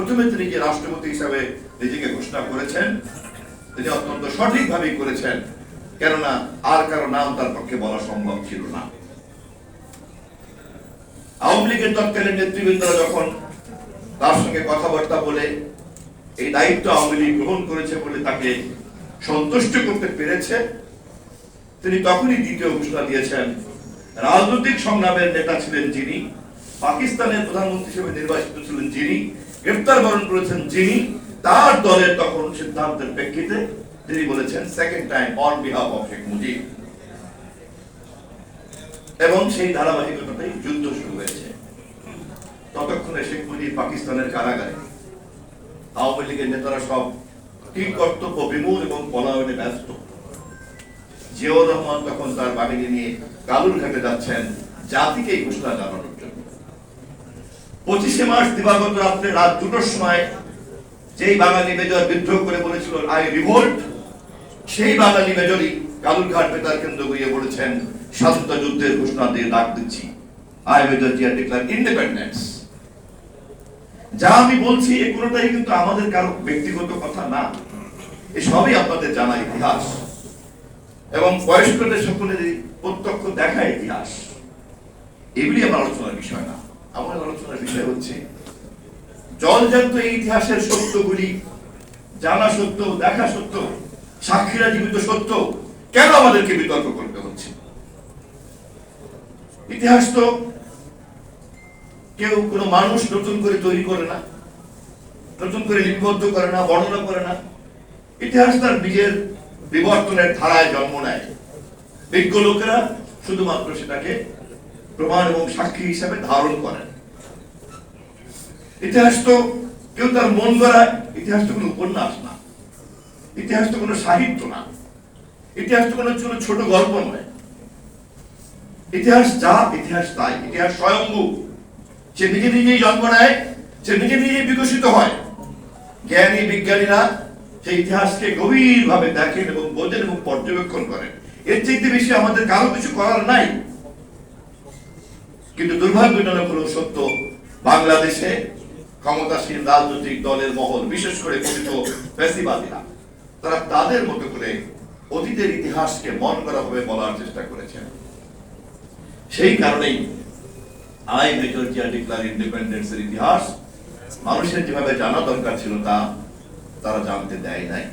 প্রথমে তিনি যে রাষ্ট্রপতি হিসাবে নিজেকে ঘোষণা করেছেন তিনি অত্যন্ত সঠিকভাবেই করেছেন, কেননা আর কারো নাম তার পক্ষে বলা সম্ভব ছিল না। আওয়ামী লীগের তৎকালীন নেতৃবৃন্দরা যখন তার সঙ্গে কথাবার্তা বলে এই দায়িত্ব আওয়ামী লীগ গ্রহণ করেছে বলে তাকে সন্তুষ্ট করতে পেরেছে, তিনি তখনই দ্বিতীয় ঘোষণা দিয়েছেন, রাজনৈতিক সংগ্রামের নেতা ছিলেন যিনি, পাকিস্তানের প্রধানমন্ত্রী হিসেবে নির্বাচিত ছিলেন যিনি, গ্রেফতার বরণ করেছেন যিনি, তার দলের তখন সিদ্ধান্তের প্রেক্ষিতে তিনি বলেছেন second time on behalf of Sheikh Mujib, এবং সেই ধারাবাহিকতাতেই যুদ্ধ শুরু হয়েছে। ততক্ষণে শেখ মুজিব পাকিস্তানের কারাগারে, আওয়ামী লীগের নেতারা সব কি কর্তব্য বিমূঢ় এবং পলায়নে ব্যস্ত। জিয়াউর রহমান তখন তার বাহিনী নিয়ে কালুরঘাটে যাচ্ছেন জাতিকে এই ঘোষণা জানানোর জন্য। 25শে মার্চ দিবাগত রাত্রে রাত 2টার সময় যেই বাঙালি মেজর বিদ্রোহ করে বলেছিল আই রিভোল্ট, সেই বাঙালি মেজরই কালুরঘাট বেতার কেন্দ্র গিয়ে বলেছেন স্বাধীনতা যুদ্ধের ঘোষণা দিয়ে ডাক দিচ্ছি, I major Zia declare independence. যা আমি বলছি এ কোনোটাই কিন্তু আমাদের কারো ব্যক্তিগত কথা না, এ সবই আপনাদের জানা ইতিহাস এবং বয়স্কদের সকলেরই প্রত্যক্ষ দেখা ইতিহাস। এগুলি আমার আলোচনার বিষয় না। আমার আলোচনার বিষয় হচ্ছে জলজান্ত এই ইতিহাসের সত্যগুলি জানা সত্য, দেখা সত্য, সাক্ষীরা জীবিত সত্য কেন আমাদেরকে বিতর্ক করতে হচ্ছে? ইতিহাস তো কেউ কোনো মানুষ নতুন করে তৈরি করে না, নতুন করে লিপিবদ্ধ করে না, বর্ণনা করে না। ইতিহাস তার নিজের বিবর্তনের ধারায় জন্ম নেয়। বিজ্ঞ লোকেরা শুধুমাত্র সেটাকে প্রমাণ এবং সাক্ষী হিসাবে ধারণ করেন। ইতিহাস তো কেউ তার মন গড়ায়। ইতিহাস তো কোনো উপন্যাস না, ইতিহাস তো কোনো সাহিত্য না, ইতিহাস তো কোনো ছোট গল্প নয়। ইতিহাস যা ইতিহাস তাই, ইতিহাস স্বয়ম্ভু। সে নিজে নিজেই জন্ম নেয়, সে নিজে নিজেই বিকশিত হয়। জ্ঞানী বিজ্ঞানীরা সেই ইতিহাসকে গভীরভাবে দেখেন এবং বোঝেন এবং পর্যবেক্ষণ করেন। এর চাইতে বেশি আমাদের কারো কিছু করার নাই। কিন্তু দুর্ভাগ্যজনক হলো সত্য, বাংলাদেশে ক্ষমতাসীন রাজনৈতিক দলের মহল, বিশেষ করে কথিত ফ্যাসিবাদীরা, তারা তাদের মতো করে অতীতের ইতিহাসকে মন করা ভাবে বলার চেষ্টা করেছেন। সেই কারণেই আই মেজর জিয়া ডিক্লেয়ার ইন্ডিপেন্ডেন্সের ইতিহাস মানুষের যেভাবে জানা দরকার ছিল তা তারা জানতে দেয় নাই।